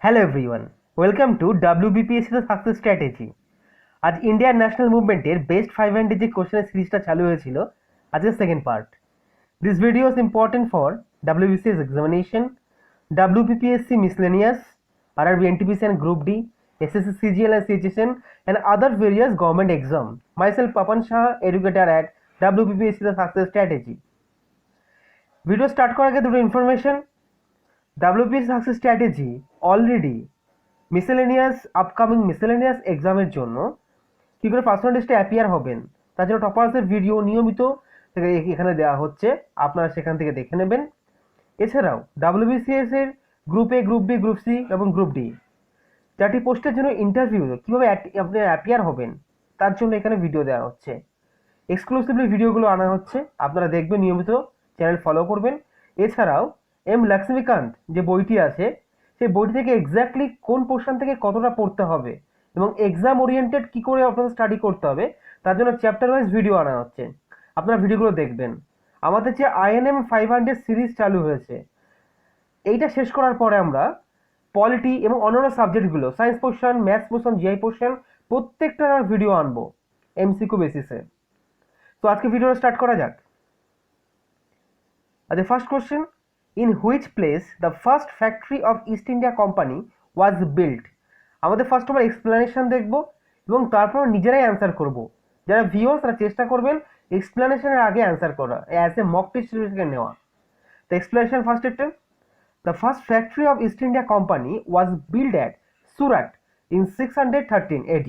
Hello everyone, welcome to WBPSC the success strategy. আজ Indian national মুভমেন্টের best 500 যে কোশ্চেনের সিরিজটা চালু হয়েছিল, আজকের second part. This video is important for WBCS examination, WBPSC miscellaneous, RRB NTPC and Group D, SSC CGL and CHSN and other various government exam. Myself Papan Shah, educator at WBPSC the success strategy. Video start করার আগে দুটো information. WBPSC success strategy already upcoming miscellaneous এক্সামের জন্য কী করে personal লিস্টে appear হবেন তার জন্য টপার্সের ভিডিও নিয়মিত এখানে দেওয়া হচ্ছে, আপনারা সেখান থেকে দেখে নেবেন। এছাড়াও WBCS এর group A, group B, group C এবং গ্রুপ ডি চারটি পোস্টের জন্য ইন্টারভিউ কীভাবে আপনি অ্যাপিয়ার হবেন তার জন্য এখানে ভিডিও দেওয়া হচ্ছে। এক্সক্লুসিভলি ভিডিওগুলো আনা হচ্ছে, আপনারা দেখবেন, নিয়মিত চ্যানেল ফলো করবেন। এছাড়াও এম লক্ষ্মীকান্ত যে বইটি আছে সেই বইটি থেকে এক্স্যাক্টলি কোন পোর্শন থেকে কতটা পড়তে হবে এবং এক্সাম ওরিয়েন্টেড কী করে আপনাদের স্টাডি করতে হবে তার জন্য চ্যাপ্টার ওয়াইজ ভিডিও আনা হচ্ছে, আপনারা ভিডিওগুলো দেখবেন। আমাদের যে INM 500 সিরিজ চালু হয়েছে, এইটা শেষ করার পরে আমরা পলিটি এবং অন্যান্য সাবজেক্টগুলো, science portion, maths portion, GI portion, প্রত্যেকটার ভিডিও আনবো MCQ বেসিসে। তো আজকে ভিডিওটা স্টার্ট করা যাক। The first question, in which place the first factory of East India Company was built? আমাদের ফার্স্ট অফ অল এক্সপ্লেনেশন দেখব এবং তারপর নিজেরাই অ্যান্সার করব। যারা ভিউয়ার্স তারা চেষ্টা করবেন এক্সপ্লেনেশনের আগে অ্যান্সার করা, অ্যাজ এ মক টেস্ট থেকে নেওয়া। তো এক্সপ্লেনেশন ফার্স্ট একটা, the first factory of East India company was build at Surat in 613 AD।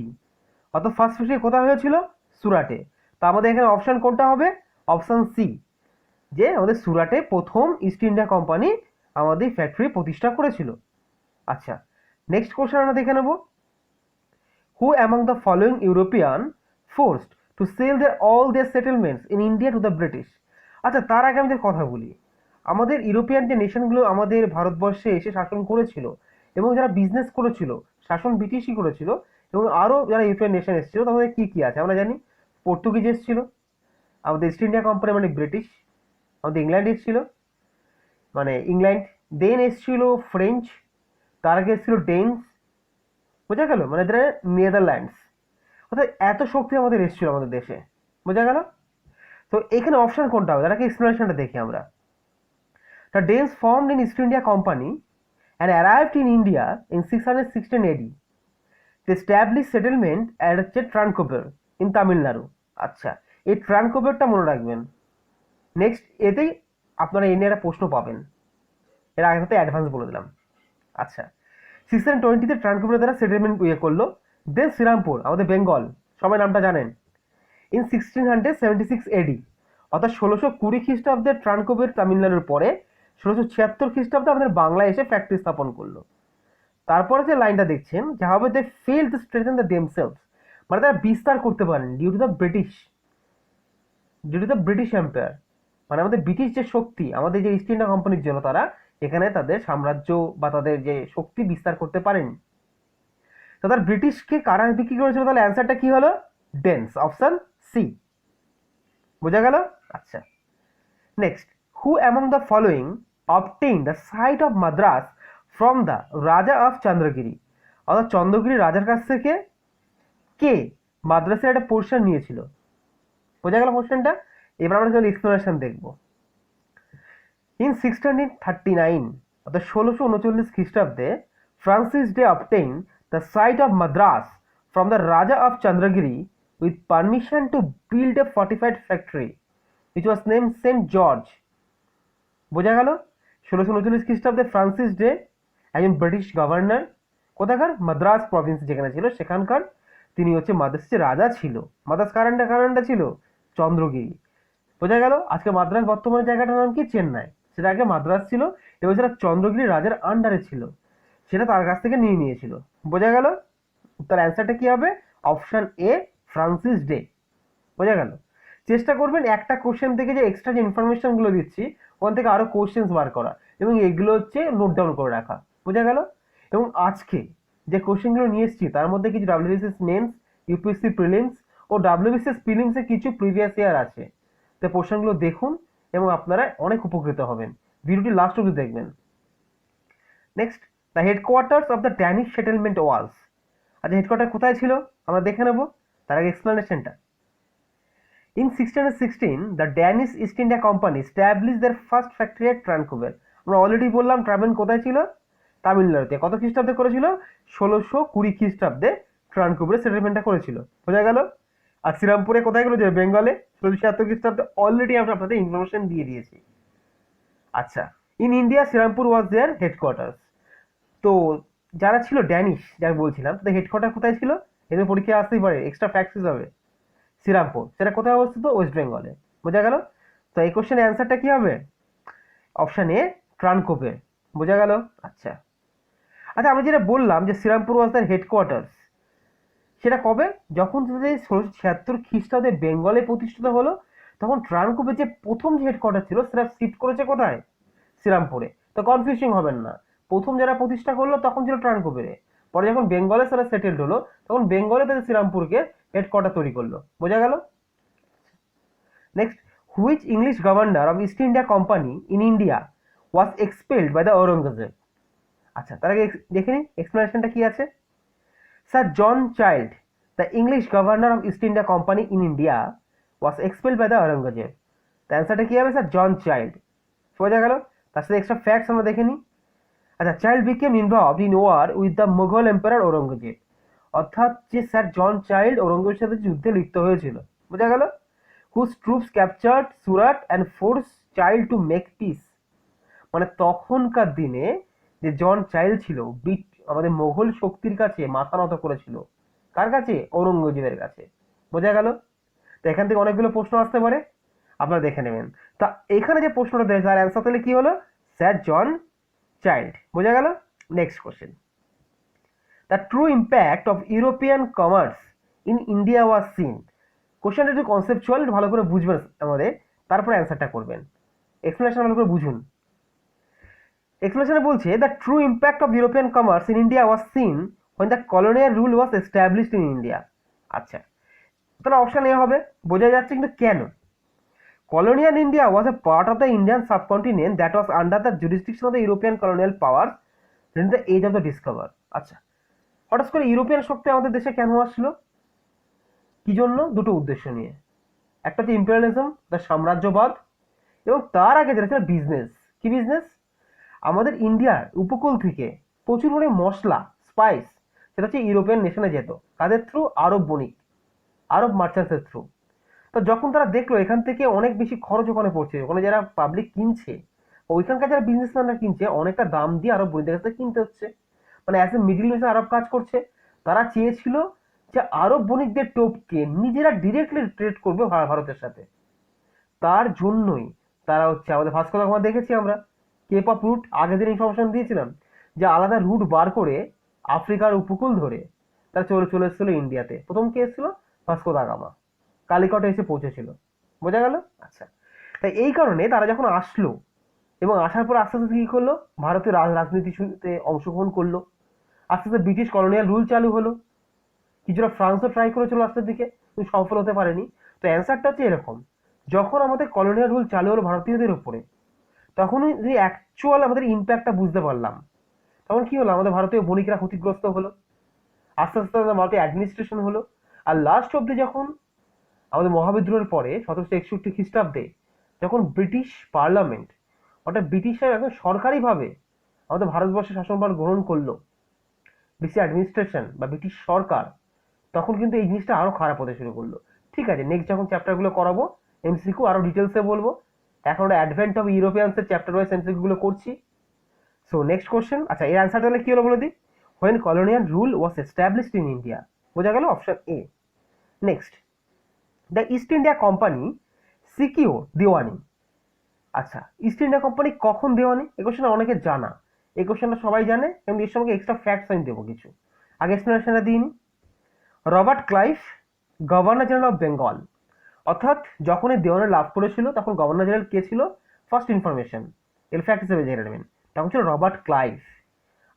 অর্থাৎ ফার্স্ট ফ্যাক্টরি কোথায় হয়েছিল? সুরাটে। তো আমাদের এখানে অপশন কোনটা হবে? অপশন সি, যে আমাদের সুরাটে প্রথম ইস্ট ইন্ডিয়া কোম্পানি আমাদের ফ্যাক্টরি প্রতিষ্ঠা করেছিল। আচ্ছা, নেক্সট কোশ্চেন আমরা দেখে নেব। Who among the following European forced to sell all their settlements in India to the British? আচ্ছা, তার আগে আমাদের কথা বলি, আমাদের ইউরোপিয়ান যে নেশনগুলো আমাদের ভারতবর্ষে এসে শাসন করেছিল এবং যারা বিজনেস করেছিল, শাসন ব্রিটিশই করেছিল, এবং আরও যারা ইউরোপিয়ান নেশন এসেছিল তাদের কী কী আছে আমরা জানি। পর্তুগিজ এসেছিল, আমাদের ইস্ট ইন্ডিয়া কোম্পানি মানে ব্রিটিশ, আমাদের ইংল্যান্ড এসেছিল মানে ইংল্যান্ড, দেন এসেছিল ফ্রেঞ্চ, তার আগে এসেছিল ডেনস, বোঝা গেল, মানে যারা নেদারল্যান্ডস। অর্থাৎ এত শক্তি আমাদের এসেছিল আমাদের দেশে, বোঝা গেল। তো এখানে অপশন কোনটা হবে তারা কি এক্সপ্লেনেশনটা দেখি আমরা। The Danes formed in East India Company and arrived in India in 616 AD। The established settlement at Tranquebar in Tamil Nadu. আচ্ছা, এই ট্রানকোবারটা মনে রাখবেন। নেক্সট এতেই আপনারা এই নিয়ে একটা প্রশ্ন পাবেন, এর আগে সাথে অ্যাডভান্স বলে দিলাম। আচ্ছা, 1620-তে ট্রানকোবার দ্বারা সেটেলমেন্ট করলো। দেন শ্রীরামপুর, আমাদের বেঙ্গল, সবাই নামটা জানেন, ইন 1676 AD। অর্থাৎ 1620 খ্রিস্টাব্দে ট্রানকোবার তামিলনাড়ুর পরে 1676 খ্রিস্টাব্দে আমাদের বাংলায় এসে ফ্যাক্টরি স্থাপন করলো। তারপরে যে লাইনটা দেখছেন, যা হবে they fail to strengthen the themselves, মানে তারা বিস্তার করতে পারেন due to the British Empire, মানে আমাদের ব্রিটিশ যে শক্তি আমাদের যে ইস্ট ইন্ডিয়া কোম্পানির জন্য তারা এখানে তাদের সাম্রাজ্য বা তাদের যে শক্তি বিস্তার করতে পারেনি। তো তার ব্রিটিশকে কারা বিক্রি করেছিল? তাহলে অ্যান্সারটা কি হলো? ডেন্স, অপশন সি, বোঝা গেল। আচ্ছা, next, who among the following obtain the site of Madras from the raja of Chandragiri? অর্থাৎ চন্দ্রগিরি রাজার কাছ থেকে কে মাদ্রাসের একটা পোর্শন নিয়েছিল? বোঝা গেল কোশ্চেনটা। এবার আমরা চলো এক্সপ্লেনেশন দেখব। ইন 1639, অর্থাৎ 1639 খ্রিস্টাব্দে, Francis Day obtain the site of Madras from the raja of Chandragiri with permission to build a fortified factory which was named Saint George. বোঝা গেল। 1639 খ্রিস্টাব্দে ফ্রান্সিস ডে, একজন ব্রিটিশ গভর্নর, কোথাকার? মাদ্রাস প্রভিন্স যেখানে ছিল সেখানকার, তিনি হচ্ছে মাদ্রাসের রাজা ছিল। মাদ্রাস কারণটা ছিল চন্দ্রগিরি, বোঝা গেল। আজকে মাদ্রাস বর্তমানে জায়গাটার নাম কি? চেন্নাই। সেটা আগে মাদ্রাস ছিল এবং সেটা চন্দ্রগিরি রাজার আন্ডারে ছিল, সেটা তার কাছ থেকে নিয়ে নিয়েছিল, বোঝা গেল। তার অ্যান্সারটা কি হবে? অপশন এ, ফ্রান্সিস ডে, বোঝা গেল। চেষ্টা করবেন একটা কোশ্চেন থেকে যে এক্সট্রা যে ইনফরমেশনগুলো দিচ্ছি ওখান থেকে আরও কোশ্চেন্স বার করা এবং এগুলো হচ্ছে নোট ডাউন করে রাখা, বোঝা গেল। এবং আজকে যে কোশ্চেনগুলো নিয়ে এসেছি তার মধ্যে কিছু WBCS মেন্স, UPSC প্রিলিমস ও WBCS প্রিলিমসে কিছু প্রিভিয়াস ইয়ার আছে। তো পোর্শনগুলো দেখুন এবং আপনারা অনেক উপকৃত হবেন। ভিডিওটি লাস্ট অবধি দেখবেন। Next, the headquarters of the Danish settlement was, আচ্ছা হেডকোয়ার্টার কোথায় ছিল আমরা দেখে নেব, তার আগে এক্সপ্লেনেশনটা। In 1616, the Danish East India Company established their first factory at Vancouver. আমরা অলরেডি বললাম ট্রাভেন কোথায় ছিল, তামিলনাড়ুতে। কত খ্রিস্টাব্দে করেছিল? 1620 খ্রিস্টাব্দে ট্রানকুভারে সেটেলমেন্টটা করেছিল, বোঝা গেল। আর শ্রীরামপুরে কোথায় করেছিল? বেঙ্গলে 1676 খ্রিস্টাব্দে। অলরেডি আমরা আপনাদের ইনফরমেশন দিয়ে দিয়েছি। আচ্ছা, in India Serampore was their headquarters. তো যারা ছিল ড্যানিশ, যারা বলছিলাম, তাদের হেডকোয়ার্টার কোথায় ছিল? এদের পরীক্ষা আসতেই পারে, এক্সট্রা ফ্যাক্টস হিসাবে। শ্রীরামপুর, সেটা কোথায় অবস্থিত? ওয়েস্ট বেঙ্গলে, বোঝা গেল। তো এই কোশ্চেনের অ্যান্সারটা কি হবে? অপশন এ, ট্রানকোভে, বোঝা গেল। আচ্ছা আচ্ছা, আমি যেটা বললাম যে শ্রীরামপুর ওয়াজ দ্যার হেডকোয়ার্টার্স, সেটা কবে? যখন 1676 খ্রিস্টাব্দে বেঙ্গলে প্রতিষ্ঠিত হলো, তখন ট্রানকোভে যে প্রথম যে হেডকোয়ার্টার ছিল সেটা শিফট করেছে কোথায়? শ্রীরামপুরে। তো কনফিউজিং হবেন না, প্রথম যারা প্রতিষ্ঠা করলো তখন ছিল ট্রানকোভে, পরে যখন বেঙ্গলে সেটা সেটেলড হলো তখন বেঙ্গলে তাদের শ্রীরামপুরকে হেডকোয়ার্টার তৈরি করলো, বোঝা গেল। Next, which English governor of East India company in India was expelled by the Aurangzeb? আচ্ছা, তার আগে দেখে নিন এক্সপ্লেনেশনটা কি আছে। Sir John Child, the English governor of East India company in India was expelled by the Aurangzeb. তার অ্যান্সারটা কি হবে? স্যার জন চাইল্ড, বোঝা গেল। তার সাথে এক্সট্রা ফ্যাক্টস আমরা দেখে নিই। আচ্ছা, Child became involved in war with the Mughal empire Aurangzeb, অর্থাৎ যে স্যার জন চাইল্ড ঔরঙ্গজেবের সাথে যুদ্ধে লিপ্ত হয়েছিল, বোঝা গেল। Whose troops captured Surat and force Child to make peace, মানে তখনকার দিনে যে জন চাইল্ড ছিল আমাদের মোগল শক্তির কাছে মাথা নত করেছিল, কার কাছে? ঔরঙ্গজেবের কাছে, বোঝা গেল। তো এখান থেকে অনেকগুলো প্রশ্ন আসতে পারে, আপনারা দেখে নেবেন। তা এখানে যে প্রশ্নটা দেয় তার অ্যান্সার তাহলে কি হলো? স্যার জন চাইল্ড, বোঝা গেল। Next question, the true impact of European commerce in India was seen. কোশ্চেনটা একটু কনসেপচুয়াল, ভালো করে বুঝবেন আমাদের, তারপরে অ্যান্সারটা করবেন। এক্সপ্লেনেশন ভালো করে বুঝুন। এক্সপ্লেনেশনে বলছে the true impact of European commerce in India was seen when the colonial rule was established in India. আচ্ছা, তাহলে অপশন এ হবে, বোঝা যাচ্ছে কিন্তু কেন। Colonial India was a part of the Indian subcontinent that was under the jurisdiction of the European colonial powers during the age of the discovery. আচ্ছা, হঠাৎ করে ইউরোপিয়ান শক্তি আমাদের দেশে কেন আসলো? কি জন্য? দুটো উদ্দেশ্য নিয়ে। একটা হচ্ছে ইম্পেরিয়ালিজম, দ্য সাম্রাজ্যবাদ, এবং তার আগে যেটা ছিল বিজনেস। কি বিজনেস? আমাদের ইন্ডিয়ার উপকূল থেকে প্রচুর পরিমাণে মশলা, স্পাইস, সেটা হচ্ছে ইউরোপিয়ান নেশনে যেত, কাদের থ্রু? আরব বণিক, আরব মার্চেন্টসের থ্রু। তো যখন তারা দেখলো এখান থেকে অনেক বেশি খরচ ওখানে পড়ছে, ওখানে যারা পাবলিক কিনছে, ওইখানকার যারা বিজনেসম্যানরা কিনছে, অনেকটা দাম দিয়ে আরব বণিকদের কাছে কিনতে হচ্ছে, মানে অ্যাজ এ মিডিল ইস্টে আরব কাজ করছে। তারা চেয়েছিল যে আরব বণিকদের টোপকে নিজেরা ডিরেক্টলি ট্রেড করবে ভারতের সাথে। তার জন্যই তারা হচ্ছে আমাদের ভাস্কো দা গামা দেখেছি আমরা, কেপ অফ রুট, আগের দিন ইনফরমেশন দিয়েছিলাম যে আলাদা রুট বার করে আফ্রিকার উপকূল ধরে তারা চলে এসেছিল ইন্ডিয়াতে। প্রথম কে এসেছিল? ভাস্কো দা গামা, কালিকটে এসে পৌঁছেছিল, বোঝা গেল। আচ্ছা, তাই এই কারণে তারা যখন আসলো এবং আসার পর আস্তে আস্তে কি করলো? ভারতীয় রাজনীতিতে অংশগ্রহণ করলো, আস্তে আস্তে ব্রিটিশ কলোনিয়াল রুল চালু হলো, কিছুটা ফ্রান্সও ট্রাই করেছিল লাস্টের দিকে, কিন্তু সফল হতে পারেনি। তো অ্যান্সারটা হচ্ছে এরকম, যখন আমাদের কলোনিয়াল রুল চালু হলো ভারতীয়দের উপরে, তখনই যে অ্যাকচুয়াল আমাদের ইম্প্যাক্টটা বুঝতে পারলাম। তখন কি হলো? আমাদের ভারতীয় বণিকরা ক্ষতিগ্রস্ত হলো, আস্তে আস্তে ভারতীয় অ্যাডমিনিস্ট্রেশন হলো, আর লাস্ট অব্দি যখন আমাদের মহাবিদ্রোহের পরে 1761 খ্রিস্টাব্দে যখন ব্রিটিশ পার্লামেন্ট, অর্থাৎ ব্রিটিশরা একদম সরকারিভাবে আমাদের ভারতবর্ষের শাসনভার গ্রহণ করলো, ব্রিটিশ অ্যাডমিনিস্ট্রেশন বা ব্রিটিশ সরকার, তখন কিন্তু এই জিনিসটা আরো খারাপ হতে শুরু করলো। ঠিক আছে, নেক্সট যখন চ্যাপ্টারগুলো করাবো এমসিকিউ আরো ডিটেলসে বলবো, এখন ওটা অ্যাডভেন্ট অফ ইউরোপিয়ানসের চ্যাপ্টার ওয়াইজ এমসিকিউ গুলো করছি। সো নেক্সট কোশ্চেন, আচ্ছা এর অ্যান্সার তাহলে কি হলো বলে দিই। When colonial rule was established in India, বোঝা গেল, option A. Next, the East India Company secure Diwani. আচ্ছা, ইস্ট ইন্ডিয়া কোম্পানি কখন দেওয়ানি? এই কোশ্চেনটা অনেকে জানা, এই কোশ্চেনটা সবাই জানে, কিন্তু এর সঙ্গে এক্সট্রা ফ্যাক্টস আমি দেবো কিছু। আগে এক্সপ্লেনেশনটা দিই। Robert Clive, governor general of Bengal, অর্থাৎ যখন এই দেওয়ানি লাভ করেছিল তখন গভর্নর জেনারেল কে ছিল? ফার্স্ট ইনফরমেশন এর ফ্যাক্ট হিসেবে জেনে নেবেন, তখন ছিল রবার্ট ক্লাইভ।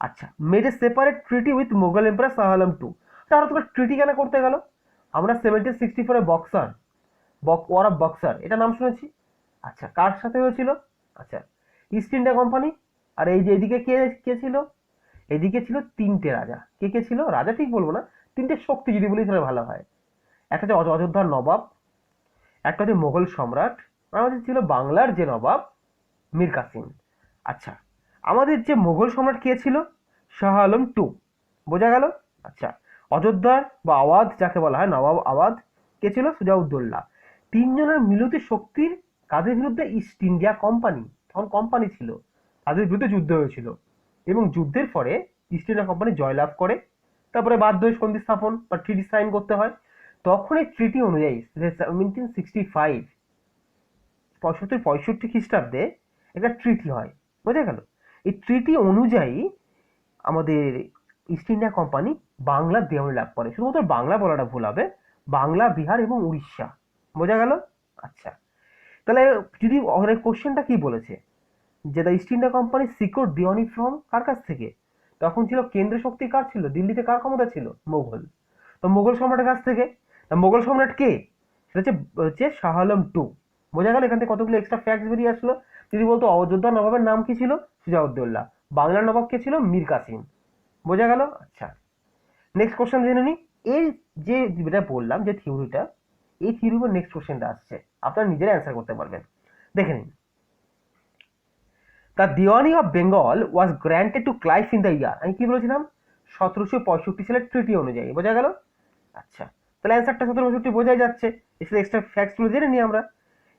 আচ্ছা, made a separate treaty with Mughal empire Shah Alam two. তাহলে তোমরা ট্রিটি কেন করতে গেল? আমরা 1764 বক্সার, ওয়ার অফ বক্সার, এটা নাম শুনেছি। আচ্ছা, কার সাথে হয়েছিল? আচ্ছা, ইস্ট ইন্ডিয়া কোম্পানি, আর এই যে এদিকে কে কে ছিল? এদিকে ছিল তিনটে রাজা। কে কে ছিল? রাজা ঠিক বলবো না, তিনটে শক্তি যদি বলি তাহলে ভালো হয়। একটা হচ্ছে অযোধ্যার নবাব, একটা হচ্ছে মোগল সম্রাট, আর আমাদের ছিল বাংলার যে নবাব মীর কাসিম। আচ্ছা, আমাদের যে মোগল সম্রাট কে ছিল? শাহ আলম টু। বোঝা গেল? আচ্ছা, অযোধ্যার বা আওয়াধ যাকে বলা হয়, নবাব আওয়াধ কে ছিল? সুজাউদ্দৌলা। তিনজনের মিলিত শক্তির কাদের বিরুদ্ধে? East India company. তখন কোম্পানি ছিল, তাদের বিরুদ্ধে যুদ্ধ হয়েছিল এবং যুদ্ধের পরে ইস্ট ইন্ডিয়া কোম্পানি জয়লাভ করে। তারপরে বাধ্য হয়ে সন্ধি স্থাপন বা ট্রিটি সাইন করতে হয়। তখন এই ট্রিটি অনুযায়ী 1765 65 খ্রিস্টাব্দে একটা ট্রিটি হয়। বোঝা গেল? এই ট্রিটি অনুযায়ী আমাদের ইস্ট ইন্ডিয়া কোম্পানি বাংলার দেওয়ানি লাভ করে। শুধুমাত্র বাংলা বলাটা ভুল হবে, বাংলা, বিহার এবং উড়িষ্যা। বোঝা গেল? আচ্ছা, তাহলে যদি কোশ্চেনটা কি বলেছে, যে the East India Company secure দেওয়ানি ফ্রম কার কাছ থেকে? তখন ছিল কেন্দ্রীয় শক্তি কার ছিল? দিল্লিতে কার ক্ষমতা ছিল? মোগল। তো মোগল সম্রাটের কাছ থেকে। মোগল সম্রাট কে? সেটা হচ্ছে হচ্ছে শাহ আলম টু। বোঝা গেল? এখান থেকে কতগুলো এক্সট্রা ফ্যাক্টস বেরিয়ে আসলো। যদি বলতো অযোধ্যা নবাবের নাম কি ছিল? সুজাউদ্দৌলা। বাংলার নবাব কে ছিল? মীর কাসিম। বোঝা গেল? আচ্ছা, নেক্সট কোশ্চেন জেনে নিই। এই যে যেটা বললাম যে থিওরিটা, এই থিওরির উপর নেক্সট কোশ্চেনটা আসছে, আপনারা নিজেরা অ্যান্সার করতে পারবেন। দেখে নিন। The Deewani of Bengal was granted two Clive in the year, আমি কি বলেছিলাম? 1765 সালের ট্রিটি অনুযায়ী। বোঝা গেল? আচ্ছা, তাহলে অ্যান্সারটা 1765 বোঝাই যাচ্ছে। এসে এক্সট্রা ফ্যাক্টসগুলো জেনে নিই আমরা।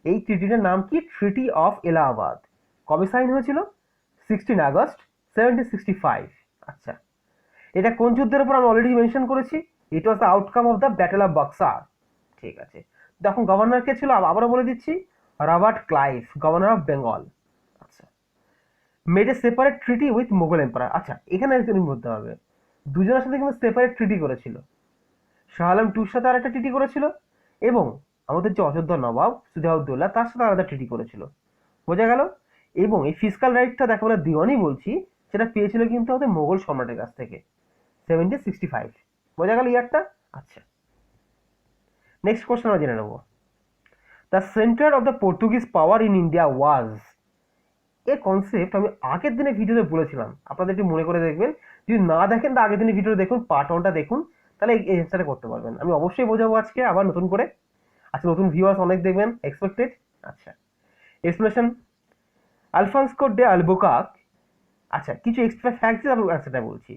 এই ট্রিটিটার নাম কি? Treaty of Allahabad. কবে সাইন হয়েছিল? 16 আগস্ট 1765। আচ্ছা, এটা কোন যুদ্ধের উপর? আমি অলরেডি মেনশন করেছি, it was the outcome of the battle of Buxar. ঠিক আছে, তখন গভর্নর কে ছিল? আবারও বলে দিচ্ছি, Robert Clive, governor of Bengal. আচ্ছা, made a separate treaty with Mughal empire. আচ্ছা, এখানে একজন বলতে হবে, দুজনের সাথে কিন্তু সেপারেট ট্রিটি করেছিল। শাহ আলম টুর সাথে আর একটা ট্রিটি করেছিল এবং আমাদের যে অযোধ্যা নবাব সুজাউদ্দৌলা তার সাথে আলাদা ট্রিটি করেছিল। বোঝা গেল? এবং এই ফিসকাল রাইটটা দেখো আমরা দিওয়ানি বলছি, সেটা পেয়েছিল কিন্তু আমাদের মোগল সম্রাটের কাছ থেকে 1765। বোঝা গেল ইয়ারটা? আচ্ছা, নেক্সট কোশ্চেন আমরা জেনে নেব। The centre of the Portuguese power in India ওয়াজ। এর কনসেপ্ট আমি আগের দিনের ভিডিওতে বলেছিলাম, আপনাদের একটু মনে করে দেখবেন। যদি না দেখেন তা আগের দিনের ভিডিও দেখুন, পার্ট 1টা দেখুন, তাহলে এই অ্যান্সারটা করতে পারবেন। আমি অবশ্যই বোঝাবো আজকে আবার নতুন করে। আচ্ছা, নতুন ভিউয়ার্স অনেক দেখবেন এক্সপেক্টেড। আচ্ছা, এক্সপ্লেনেশন আলফান্সকো ডে আলবুকাক। আচ্ছা, কিছু এক্সট্রা ফ্যাক্ট দিয়ে আমি অ্যান্সারটা বলছি।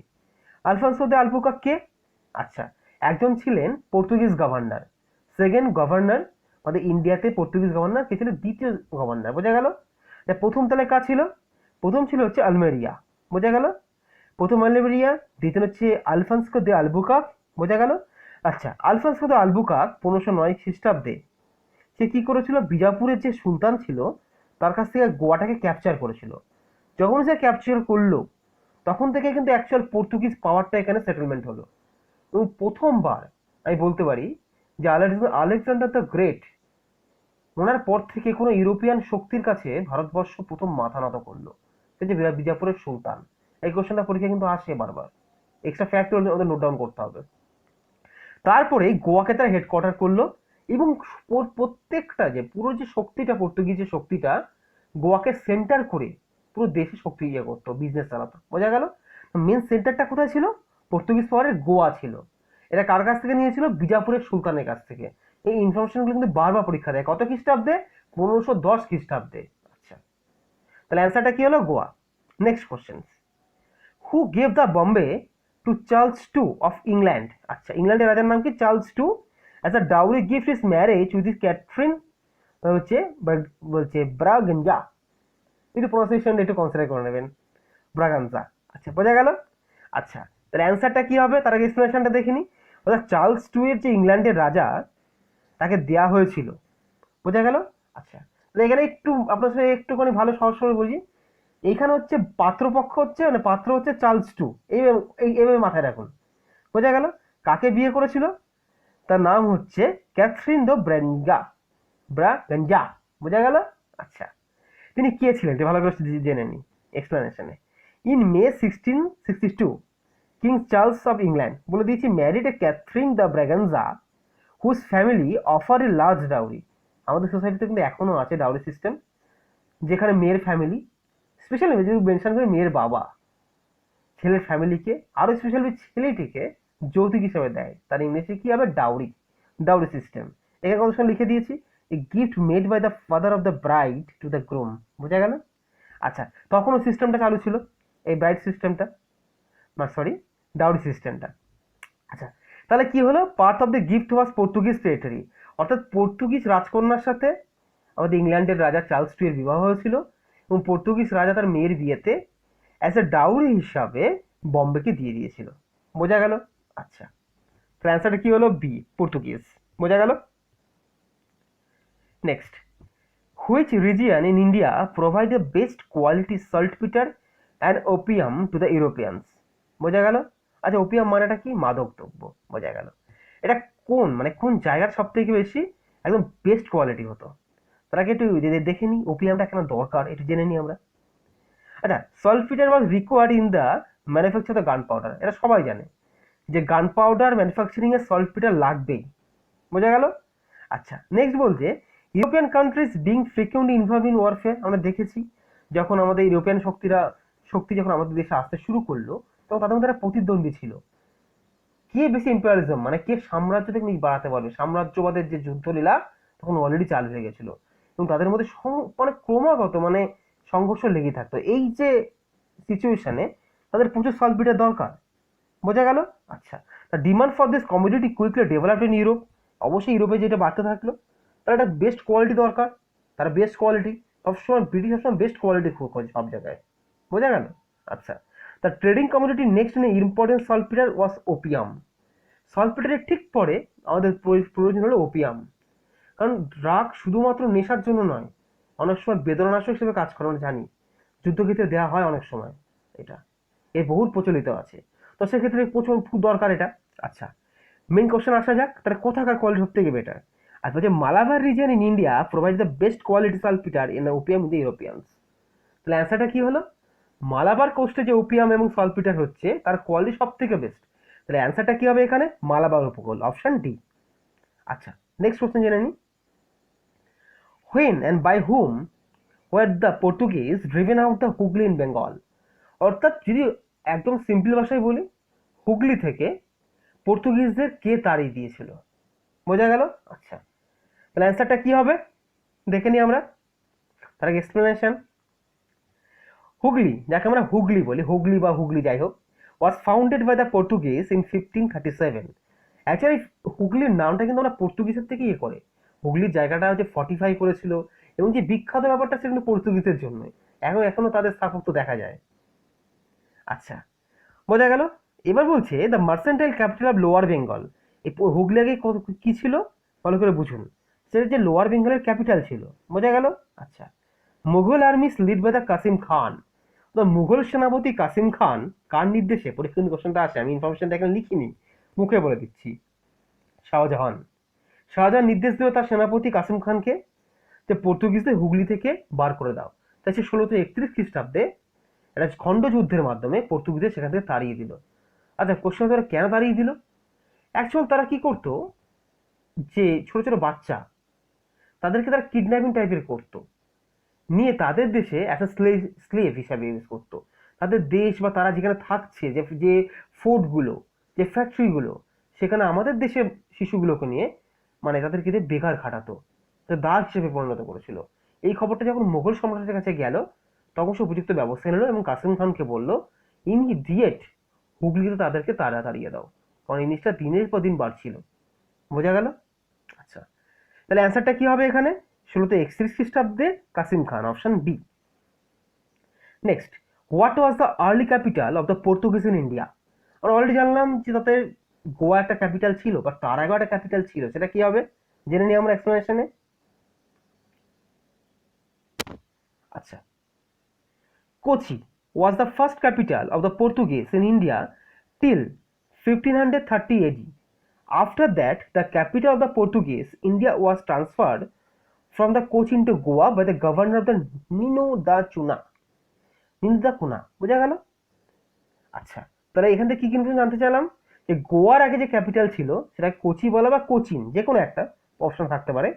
আলফান্সো দে আলবুকাক কে? আচ্ছা, একজন ছিলেন পর্তুগিজ গভর্নর, সেকেন্ড গভর্নর আমাদের ইন্ডিয়াতে। পর্তুগিজ গভর্নর কে ছিল? দ্বিতীয় গভর্নর। বোঝা গেল? প্রথম তাহলে কাজ ছিল? প্রথম ছিল হচ্ছে আলমেরিয়া। বোঝা গেল? প্রথম আলমেরিয়া, দ্বিতীয় হচ্ছে আলফান্সকো দে আলবুকাক। বোঝা গেল? আচ্ছা, আলফান্সকো দে আলবুকাক 1509 খ্রিস্টাব্দে সে কি করেছিল? বিজাপুরের যে সুলতান ছিল তার কাছ থেকে গোয়াটাকে ক্যাপচার করেছিল। যখন সে ক্যাপচার করলো তখন থেকে কিন্তু অ্যাকচুয়াল পর্তুগিজ পাওয়ারটা এখানে সেটেলমেন্ট হলো এবং প্রথমবার আমি বলতে পারি যে আলেকজান্ডার দ্য গ্রেট, ওনার পর থেকে কোনো ইউরোপিয়ান শক্তির কাছে ভারতবর্ষ প্রথম মাথা নত করলো, সে যে বিজাপুরের সুলতান। এই কোশ্চেনটা পরীক্ষা কিন্তু আসে বারবার, এক্সট্রা ফ্যাক্ট ওদের নোট ডাউন করতে হবে। তারপরে গোয়াকে তারা হেডকোয়ার্টার করলো এবং প্রত্যেকটা যে পুরো যে শক্তিটা, পর্তুগিজের শক্তিটা গোয়াকে সেন্টার করে পুরো দেশে শক্তি ইয়ে করতো, বিজনেস চালাতো। বোঝা গেল? মেন সেন্টারটা কোথায় ছিল? পর্তুগিজ পাওয়ারের গোয়া ছিল। এটা কার কাছ থেকে নিয়েছিল? বিজাপুরের সুলতানের কাছ থেকে। এই ইনফরমেশনগুলো কিন্তু বারবার পরীক্ষা দেয়। কত খ্রিস্টাব্দে? 1510 খ্রিস্টাব্দে। আচ্ছা, তাহলে অ্যান্সারটা কি হলো? Goa. Next question, who gave the Bombay to Charles two of England. আচ্ছা, ইংল্যান্ডের রাজার নাম কি? Charles two. As a dowry gift is marriage with Catherine হচ্ছে বলছে ব্রাগাঞ্জা। একটু প্রনাউন্সিয়েশন একটু কনসিডার করে নেবেন, ব্রাগাঞ্জা। আচ্ছা, বোঝা গেল? আচ্ছা, তাহলে অ্যান্সারটা কি হবে তার আগে এক্সপ্লেনেশনটা দেখে নিই। অর্থাৎ চার্লস টু এর যে ইংল্যান্ডের রাজা তাকে দেয়া হয়েছিল। বোঝা গেল? আচ্ছা, তাহলে এখানে একটু আপনার সাথে একটুখানি ভালো সহজ করে বুঝি। এইখানে হচ্ছে পাত্রপক্ষ হচ্ছে, মানে পাত্র হচ্ছে চার্লস টু, এইভাবে মাথায় রাখুন। বোঝা গেল? কাকে বিয়ে করেছিল? তার নাম হচ্ছে ক্যাথরিন দ্য ব্রাগাঞ্জা। বোঝা গেল? আচ্ছা, তিনি কে ছিলেন ভালো করে জেনে নি এক্সপ্লেনেশনে। In May 1662 King Charles of England, বলে দিয়েছি, married a Catherine the Braganza whose family offer a large dowry. আমাদের সোসাইটিতে কিন্তু এখনো আছে ডাউরি সিস্টেম, যেখানে মেয়ের ফ্যামিলি, স্পেশালি যদি মেনশন করে মেয়ের বাবা, ছেলের ফ্যামিলিকে, আরো স্পেশালি ছেলেটিকে যৌতুক হিসেবে দেয়। তার ইংলিশে কি হবে? ডাউরি। Dowry system. এখানে কত সময় লিখে দিয়েছি, a gift made by the father of the bride to the groom. বোঝা গেল? আচ্ছা, তখনও সিস্টেমটা চালু ছিল, এই ব্রাইড সিস্টেমটা, না সরি, ডাউরি সিস্টেমটা। আচ্ছা, তাহলে কি হলো? Part of the gift was Portuguese territory, অর্থাৎ পর্তুগিজ রাজকন্যার সাথে আমাদের ইংল্যান্ডের রাজা চার্লস টু এর বিবাহ হয়েছিল এবং পর্তুগিজ রাজা তার মেয়ের বিয়েতে অ্যাজ এ ডাউরি হিসাবে বম্বেকে দিয়ে দিয়েছিল। বোঝা গেল? আচ্ছা, তো অ্যান্সারটা কি হলো? B, Portuguese. বোঝা গেল? Next, which region in India provide the best quality saltpetre and opium to the Europeans? বোঝা গেল? আচ্ছা, ওপিয়াম মানেটা কি? মাদক দ্রব্য। বোঝা গেল? এটা কোন, মানে কোন জায়গার সব থেকে বেশি একদম বেস্ট কোয়ালিটি হতো? তারা কি একটু দেখে নিই ওপিয়ামটা কেন দরকার, একটু জেনে নিই আমরা। আচ্ছা, saltpetre was required in the manufacture the gun powder. এটা সবাই জানে যে গান পাউডার ম্যানুফ্যাকচারিং এ সল্টপিটার লাগবেই। বোঝা গেল? আচ্ছা, নেক্সট বলছে European countries being frequently involve in warfare. আমরা দেখেছি যখন আমাদের ইউরোপিয়ান শক্তি যখন আমাদের দেশে আসতে শুরু করলো, তখন তাদের মধ্যে একটা প্রতিদ্বন্দ্বী ছিল, কে বেশি ইম্পেরিয়ালিজম, মানে কে সাম্রাজ্য থেকে বাড়াতে পারবে। সাম্রাজ্যবাদের যে যুদ্ধলীলা তখন অলরেডি চালু হয়ে গেছিল এবং তাদের মধ্যে মানে ক্রমাগত মানে সংঘর্ষ লেগে থাকতো। এই যে সিচুয়েশনে তাদের প্রচুর সল্টপিটার দরকার। বোঝা গেল? আচ্ছা, the demand for this commodity quickly developed in Europe. অবশ্যই ইউরোপে যেটা বাড়তে থাকলো, তার একটা বেস্ট কোয়ালিটি দরকার। তারা বেস্ট কোয়ালিটি সবসময়, ব্রিটিশ সবসময় বেস্ট কোয়ালিটি খোঁজে সব জায়গায়। বোঝা গেল? আচ্ছা, the trading commodity next in important saltpetre was opium. সল্টপিটারের ঠিক পরে আমাদের প্রয়োজন হলো ওপিয়াম, কারণ ড্রাগ শুধুমাত্র নেশার জন্য নয়, অনেক সময় বেদনানাশক হিসেবে কাজ করে। আমরা জানি যুদ্ধক্ষেত্রে দেওয়া হয় অনেক সময়, এটা এর বহুল প্রচলিত আছে। তো সেক্ষেত্রে প্রচুর খুব দরকার এটা। আচ্ছা, মেইন কোশ্চেন আসা যাক, তাহলে কোথাকার কোয়ালিটি সব থেকে বেটার? আর বলছে Malabar region in India provide the best quality saltpetre in opium in the Europeans. তাহলে অ্যান্সারটা কি হলো? মালাবার কোস্টে যে ওপিয়াম এবং সালপিটার হচ্ছে তার কোয়ালিটি সব থেকে বেস্ট। তাহলে অ্যান্সারটা কি হবে এখানে? মালাবার উপকূল, অপশন ডি। আচ্ছা, নেক্সট কোশ্চেন জেনে নিই। When and by whom were the Portuguese driven out the Hooghly in Bengal? অর্থাৎ যদি একদম সিম্পল ভাষায় বলি, হুগলি থেকে পর্তুগিজদের কে তাড়িয়ে দিয়েছিল? বোঝা গেল? আচ্ছা, তাহলে অ্যান্সারটা কি হবে দেখে নিই আমরা। তার আগে এক্সপ্লেনেশন। হুগলি, যাকে আমরা হুগলি বলি, হুগলি বা হুগলি যাই হোক, was founded by the Portuguese in 1537। Actually হুগলির নামটা কিন্তু আমরা পর্তুগিজের থেকে ইয়ে করে, হুগলির জায়গাটা হচ্ছে ফর্টিফাই করেছিল এবং যে বিখ্যাত ব্যাপারটা সেটা কিন্তু পর্তুগিজের জন্য। এখনো তাদের স্থাপত্য দেখা যায়। আচ্ছা, বোঝা গেল? এবার বলছে the mercantile capital of lower Bengal. এই হুগলি আগে কি ছিল ভালো করে বুঝুন, সেটা যে লোয়ার বেঙ্গলের ক্যাপিটাল ছিল। বোঝা গেল? আচ্ছা, Mughal armies led by the Qasim Khan. তো মুঘল সেনাপতি কাসিম খান কার নির্দেশে, পরীক্ষা কিন্তু কোশ্চেনটা আসে, আমি ইনফরমেশনটা এখানে লিখিনি, মুখে বলে দিচ্ছি। শাহজাহান। শাহজাহান নির্দেশ দিল তার সেনাপতি কাসিম খানকে যে পর্তুগিজদের হুগলি থেকে বার করে দাও। তাই সে 1631 খ্রিস্টাব্দে একটা খণ্ড যুদ্ধের মাধ্যমে পর্তুগিজদের সেখান থেকে তাড়িয়ে দিল। আচ্ছা, কোশ্চেন তারা কেন তাড়িয়ে দিল? অ্যাকচুয়াল তারা কি করতো, যে ছোট ছোট বাচ্চা তাদেরকে তারা কিডন্যাপিং টাইপের করতো, নিয়ে তাদের দেশে একটা স্লেভ হিসাবে ইউজ করতো। তাদের দেশ বা তারা যেখানে থাকছে, যে ফোর্টগুলো, যে ফ্যাক্টরিগুলো, সেখানে আমাদের দেশের শিশুগুলোকে নিয়ে মানে তাদেরকে দিয়ে বেকার খাটাতো, তো দাস হিসেবে পরিণত করেছিল। এই খবরটা যখন মুঘল সম্রাটের কাছে গেল, তখন সে উপযুক্ত ব্যবস্থা নিল এবং কাসিম খানকে বলল ইমিডিয়েট হুগলিতে তাদেরকে তাড়িয়ে দাও, কারণ এই জিনিসটা দিনের পর দিন বাড়ছিল। বোঝা গেল? আচ্ছা, তাহলে অ্যান্সারটা কি হবে এখানে? 1631 খ্রিস্টাব্দে Qasim Khan, option B. Next, what was the early capital of the Portuguese in India? আমরা অলরেডি জানলাম যে তাদের গোয়া একটা ক্যাপিটাল ছিল, বা তার আগেও একটা ক্যাপিটাল ছিল, সেটা কি হবে জেনে নিই আমরা এক্সপ্লেনেশনে। আচ্ছা, Kochi was the first capital of the Portuguese in India till 1530 AD. After that, the capital of the Portuguese India was transferred from the Kochi into Goa by the governor of the Nino da Cunha. বোঝা গেল? আচ্ছা, তাহলে এখান থেকে কি information জানতে চাইলাম, যে গোয়ার আগে যে ক্যাপিটাল ছিল সেটা কোচি বলা বা কোচিন, যে কোনো একটা অপশন থাকতে পারে,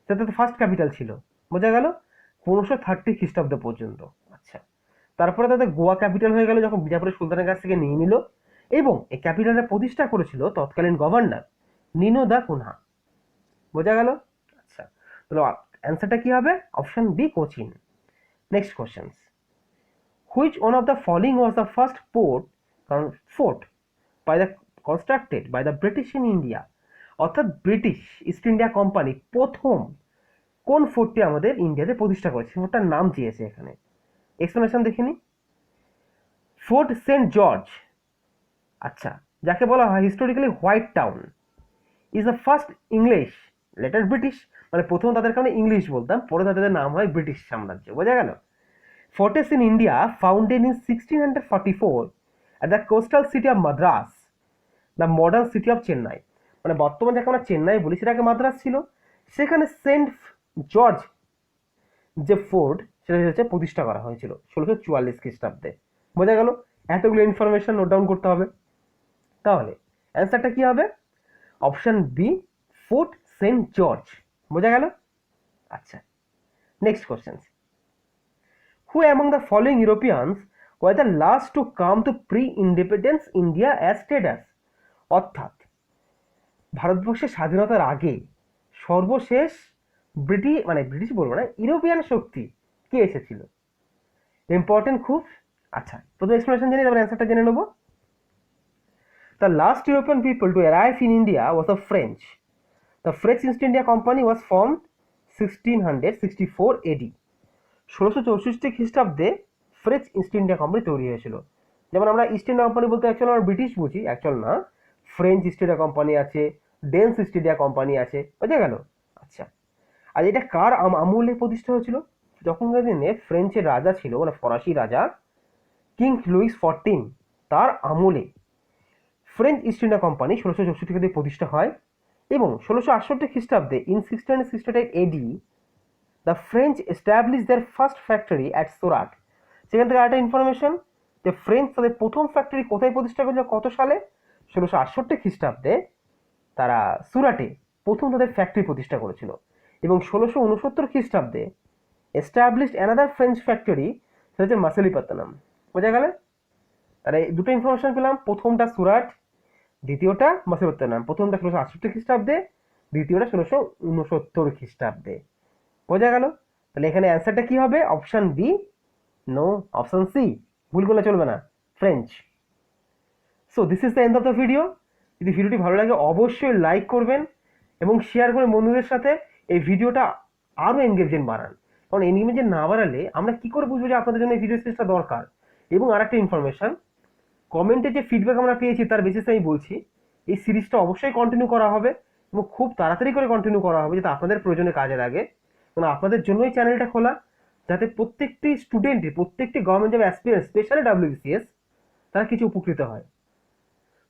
সেটা তো ফার্স্ট ক্যাপিটাল ছিল। বোঝা গেল? 1530 খ্রিস্টাব্দ পর্যন্ত। আচ্ছা, তারপরে তাদের গোয়া ক্যাপিটাল হয়ে গেল যখন বিজাপুরের সুলতানের কাছ থেকে নিয়ে নিল, এবং এই ক্যাপিটালটা প্রতিষ্ঠা করেছিল তৎকালীন গভর্নর নিনো দা কুনহা। বোঝা গেল? আচ্ছা, তাহলে অ্যান্সারটা কি হবে? Option B, Cochin. Next question, which one of the following was the first fort by the constructed by the British in India? অর্থাৎ ব্রিটিশ ইস্ট ইন্ডিয়া কোম্পানি প্রথম কোন ফোর্টটি আমাদের ইন্ডিয়াতে প্রতিষ্ঠা করেছে, ফোর্টটার নাম চেয়েছে এখানে। এক্সপ্লেনেশন দেখে নি। ফোর্ট সেন্ট জর্জ, আচ্ছা, যাকে বলা হয় historically white town, is the first English letter British, মানে প্রথম তাদের কারণে ইংলিশ বলতাম, পরে তাদের নাম হয় ব্রিটিশ সাম্রাজ্য। বোঝা গেল? Forts in India founded in 1644 at the coastal city of Madras, the modern city of Chennai। মানে বর্তমানে যাকে আমরা চেন্নাই বলি সেটাকে মাদ্রাস ছিল। সেখানে সেন্ট জর্জ যে ফোর্ট সেটা হচ্ছে প্রতিষ্ঠা করা হয়েছিল 1644 খ্রিস্টাব্দে। বোঝা গেল? এতগুলো ইনফরমেশন নোট ডাউন করতে হবে। তাহলে অ্যান্সারটা কি হবে? Option B, Fort Saint George. বোঝা গেল? আচ্ছা, next question, who among the following Europeans were the last to come to pre-independence India as traders? অর্থাৎ ভারতবর্ষের স্বাধীনতার আগে সর্বশেষ ব্রিটিশ বলবো না, ইউরোপিয়ান শক্তি কে এসেছিল? ইম্পর্টেন্ট খুব। আচ্ছা, প্রথম এক্সপ্লেনেশন জেনে তারপর অ্যান্সারটা জেনে নেব। The last European people to arrive in India was the French. The French East India Company was formed 1664 AD। 1664 খ্রিস্টাব্দে ফ্রেঞ্চ ইস্ট ইন্ডিয়া কোম্পানি তৈরি হয়েছিল। যেমন আমরা ইস্ট ইন্ডিয়া কোম্পানি বলতে অ্যাকচুয়ালি আমরা ব্রিটিশ বুঝি, অ্যাকচুয়াল না। ফ্রেঞ্চ ইস্ট ইন্ডিয়া কোম্পানি আছে, ডেন্স ইস্ট ইন্ডিয়া কোম্পানি আছে। বোঝা গেল? আচ্ছা, আর এটা কার আমলে প্রতিষ্ঠা হয়েছিল? তখনকার দিনে ফ্রেঞ্চের রাজা ছিল, মানে ফরাসি রাজা কিং লুইস 14, তার আমলে ফ্রেঞ্চ ইস্ট ইন্ডিয়া কোম্পানি 1664 খ্রিস্টাব্দে প্রতিষ্ঠা হয়, এবং 1668 খ্রিস্টাব্দে in 1668 AD the French establish their first factory at Surat. সেখান থেকে আরেকটা ইনফরমেশন, যে ফ্রেঞ্চ তাদের প্রথম ফ্যাক্টরি কোথায় প্রতিষ্ঠা করেছিল, কত সালে? 1668 খ্রিস্টাব্দে তারা সুরাটে প্রথম তাদের ফ্যাক্টরি প্রতিষ্ঠা করেছিল, এবং 1669 খ্রিস্টাব্দে এস্টাবলিশড অ্যানাদার ফ্রেঞ্চ ফ্যাক্টরি, সেটা হচ্ছে মাসেলিপত্তনম। বোঝা গেল? তাহলে দুটো ইনফরমেশন পেলাম, প্রথমটা সুরাট, দ্বিতীয়টা মাসেলিপত্তনম। প্রথমটা 1668 খ্রিস্টাব্দে, দ্বিতীয়টা 1669 খ্রিস্টাব্দে। বোঝা গেল? তাহলে এখানে অ্যান্সারটা কি হবে? Option B, no, option C. ভুল করলে চলবে না, French. So this is the end of the video. যদি ভিডিওটি ভালো লাগে অবশ্যই লাইক করবেন এবং শেয়ার করে বন্ধুদের সাথে এই ভিডিওটা আরও এনগেজমেন্ট বাড়ান। কারণ এনগেজমেন্ট না বাড়ালে আমরা কি করে বুঝবো যে আপনাদের জন্য এই ভিডিও সিরিজটা দরকার। এবং আরেকটা ইনফরমেশন, কমেন্টে যে ফিডব্যাক আমরা পেয়েছি তার বেসিসে আমি বলছি এই সিরিজটা অবশ্যই কন্টিনিউ করা হবে, এবং খুব তাড়াতাড়ি করে কন্টিনিউ করা হবে যাতে আপনাদের প্রয়োজনে কাজে লাগে। কারণ আপনাদের জন্যই চ্যানেলটা খোলা, যাতে প্রত্যেকটি স্টুডেন্টের, প্রত্যেকটি government job aspirant, specially WBCS, তারা কিছু উপকৃত হয়।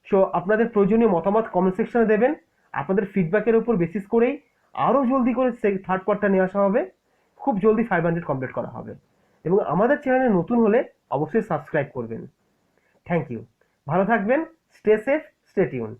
সো আপনাদের প্রয়োজনীয় মতামত কমেন্ট সেকশনে দেবেন। আপনাদের ফিডব্যাকের উপর বেসিস করেই আরও জলদি করে থার্ড পার্টটা নিয়ে আসা হবে। খুব জলদি 500 কমপ্লিট করা হবে। এবং আমাদের চ্যানেলে নতুন হলে অবশ্যই সাবস্ক্রাইব করবেন। Thank you. ভালো থাকবেন, স্টে সেফ, স্টে টিউন।